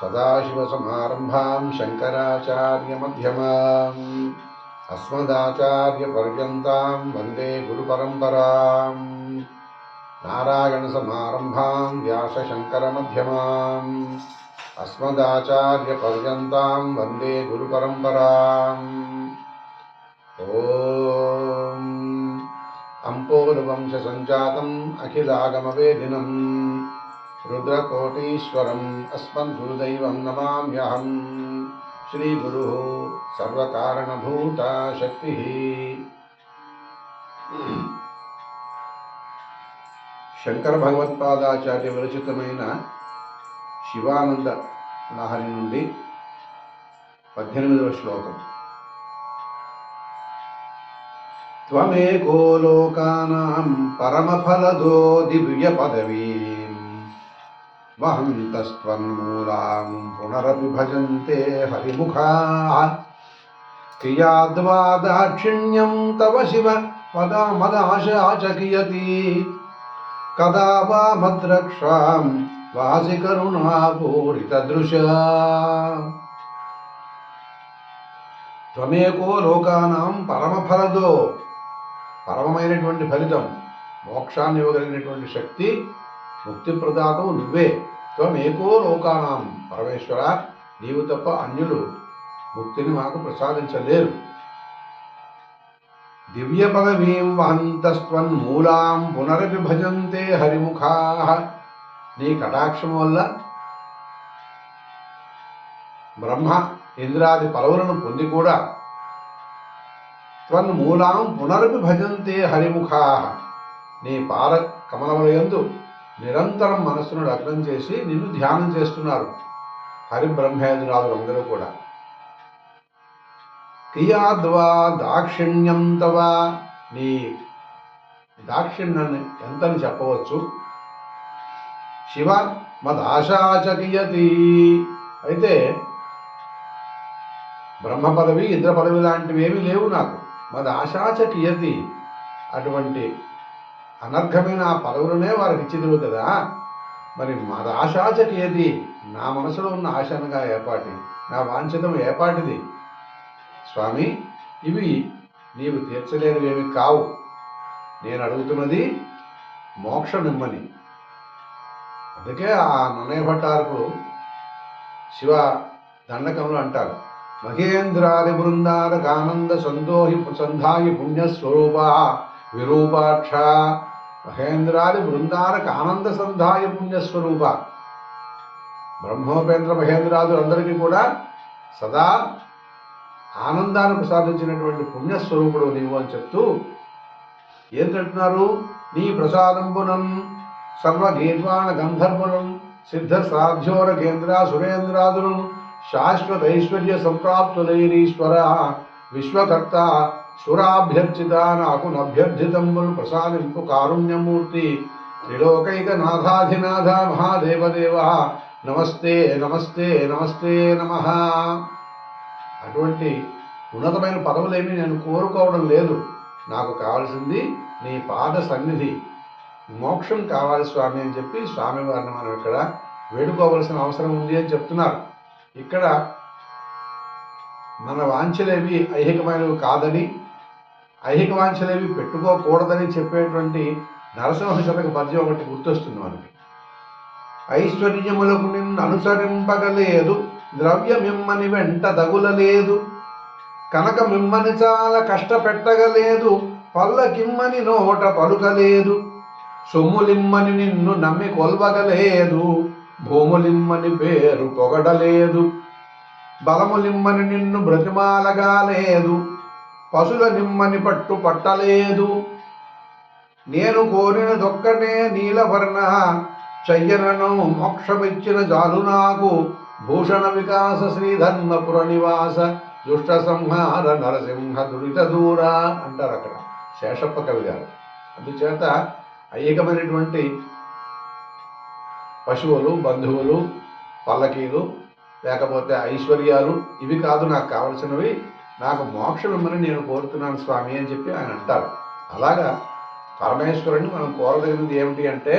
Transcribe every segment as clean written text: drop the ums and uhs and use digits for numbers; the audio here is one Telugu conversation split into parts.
సదాశివసమారంభాం శంకరాచార్యమధ్యమాం అస్మదాచార్యపర్యంతాం వందే గురుపరంపరాం నారాయణసమారంభాం వ్యాసశంకరమధ్యమాం అస్మదాచార్యపర్యంతాం వందే గురుపరంపరాం. ఓం అంపోలువంశసంజాతం అఖిలాగమవేదినం రుద్రకోటీశ్వరం అస్మద్గురుదైవం నమామ్యహం. శ్రీగురు సర్వకారణభూత శక్తి. శంకర భగవత్పాదాచార్య విరచితమైన శివానంద లహరి నుండి 18వ శ్లోకం. త్వమేకో లోకానాం పరమఫలదో దివ్య పదవీం వహంతస్త్వన్మూలాం పునరపి భజంతే హరిముఖాః. క్రియాద్వా దాక్షిణ్యం తవ శివ మదాశాచకియతి కదా వా భద్రక్షాం వాసి కరుణాపూరితదృశా. త్వమేకో లోకానాం పరమఫలదో, పరమమైనటువంటి ఫలితం, మోక్షాన్ని ఇవ్వగలిగినటువంటి శక్తి, ముక్తి ప్రదాతవు నువ్వే. త్వమేకో లోకానాం, పరమేశ్వర నీవు తప్ప అన్యులు ముక్తిని మాకు ప్రసాదించలేరు. దివ్య పదవీం వహంతస్త్వన్మూలాం పునరపి భజంతే హరిముఖాః. నీ కటాక్షం వల్ల బ్రహ్మ ఇంద్రాది పదవులను పొంది కూడా త్వన్మూలాం పునరపి భజంతే హరిముఖాః, నీ పాద కమలములందు నిరంతరం మనస్సును లగ్నం చేసి నిన్ను ధ్యానం చేస్తున్నారు హరిబ్రహ్మేంద్రాదులు అందరూ కూడా. క్రియాద్వా దాక్షిణ్యం తవ, నీ దాక్షిణ్యాన్ని ఎంతని చెప్పవచ్చు. శివ మదాశాచకియతి, అయితే బ్రహ్మ పదవి ఇంద్ర పదవి లాంటివి ఏమీ లేవు నాకు. మదాశాచకియతి, అటువంటి అనర్ఘమైన ఆ పదవులనే వారికి ఇచ్చిదురు కదా. మరి మదాశాచకియతి, నా మనసులో ఉన్న ఆశనగా ఏపాటి, నా వాంఛితం ఏపాటిది. స్వామి, ఇవి నీవు తీర్చలేనివేమి కావు. నేను అడుగుతున్నది మోక్షమిమ్మని. అందుకే ఆ నన్నయ్య భట్టారకులు శివ దండకంలో అంటారు, మహేంద్రాది బృందారక ఆనంద సంధాయి పుణ్యస్వరూప విరూపాక్ష. మహేంద్రాది బృందారక ఆనంద సంధాయ పుణ్యస్వరూప, బ్రహ్మోపేంద్ర మహేంద్రాదులందరికీ కూడా సదా ఆనందాన్ని ప్రసాదించినటువంటి పుణ్యస్వరూపుడు నీవు అని చెప్తూ ఏం చెప్తున్నారు. నీ ప్రసాదంబునం సర్వగీర్వాణ గంధర్వులం సిద్ధ సాధ్యోర కేంద్ర సురేంద్రాదులను శాశ్వత ఐశ్వర్య సంప్రాప్తులైరీశ్వర విశ్వకర్త సురాభ్యర్చిత నాకు నభ్యర్థితంబులు ప్రసాదింపు కారుణ్యమూర్తి త్రిలోకైక నాథాధినాథ మహాదేవదేవ నమస్తే నమస్తే నమస్తే నమః. అటువంటి ఉన్నతమైన పదవులేమీ నేను కోరుకోవడం లేదు. నాకు కావాల్సింది నీ పాద సన్నిధి, మోక్షం కావాలి స్వామి అని చెప్పి స్వామివారిని మనం ఇక్కడ వేడుకోవలసిన అవసరం ఉంది అని చెప్తున్నారు. ఇక్కడ మన వాంఛలేవి ఐహికమైనవి కాదని, ఐహిక వాంఛలేవి పెట్టుకోకూడదని చెప్పేటువంటి నరసింహ శతక పద్యం ఒకటి గుర్తొస్తుంది మనకి. ఐశ్వర్యములకు నిన్ను అనుసరింపగలేదు, ద్రవ్యమిమ్మని వెంట దగులలేదు, కనుక మిమ్మని చాలా కష్టపెట్టగలేదు, పల్లకిమ్మని నోట పలుకలేదు, సొమ్ములిమ్మని నిన్ను నమ్మి కొల్వగలేదు, భూములిమ్మని పేరు పొగడలేదు, బలములిమ్మని నిన్ను బ్రతిమాలగా లేదు, పశుల నిమ్మని పట్టు పట్టలేదు, నేను కోరినదొక్కనే నీలవర్ణ చెయ్యనను మోక్షమిచ్చిన చాలు నాకు, భూషణ వికాస శ్రీధర్మపుర నివాస దుష్ట సంహార నరసింహ దురిత దూర అంటారు అక్కడ శేషప్ప కవి గారు. అందుచేత ఐహికమైనటువంటి పశువులు, బంధువులు, పల్లకీలు, లేకపోతే ఐశ్వర్యాలు ఇవి కాదు నాకు కావలసినవి, నాకు మోక్షం ఇమ్మని నేను కోరుతున్నాను స్వామి అని చెప్పి ఆయన అంటారు. అలాగా పరమేశ్వరుని మనం కోరదగినది ఏమిటి అంటే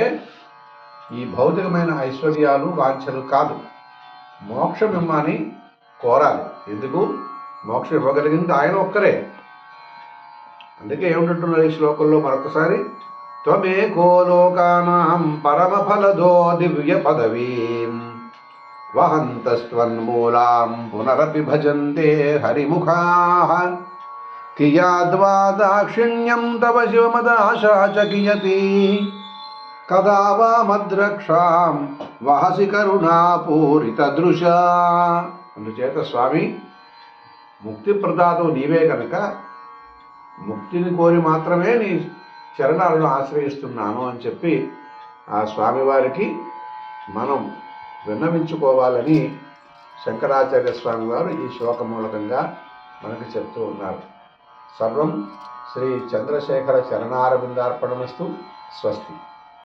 ఈ భౌతికమైన ఐశ్వర్యాలు వాంఛలు కాదు. మోక్షం ఇమ్మని కోరాలి. ఎందుకు? మోక్షం ఇవ్వగలిగింది ఆయన ఒక్కరే. అందుకే ఏమిటంటున్నారు ఈ శ్లోకంలో మరొకసారి, త్వమేకో లోకానాం పరమఫలదో దివ్య పదవీం వహంతస్త్వన్మూలాం పునరపి భజంతే హరిముఖాః కియాద్వా దాక్షిణ్యం తవ శివమదాశా చ కియతి కదా వా మద్రక్షాం వహసి కరుణాపూరితదృశా. అందుచేత స్వామి, ముక్తి ప్రదాతవు నీవే కనుక ముక్తిని కోరి మాత్రమే నీ చరణాలను ఆశ్రయిస్తున్నాను అని చెప్పి ఆ స్వామివారికి మనం విన్నవించుకోవాలని శంకరాచార్య స్వామి వారు ఈ శ్లోక మూలకంగా మనకు చెప్తూ ఉన్నారు. సర్వం శ్రీ చంద్రశేఖర చరణారవిందార్పణమస్తు. స్వస్తి.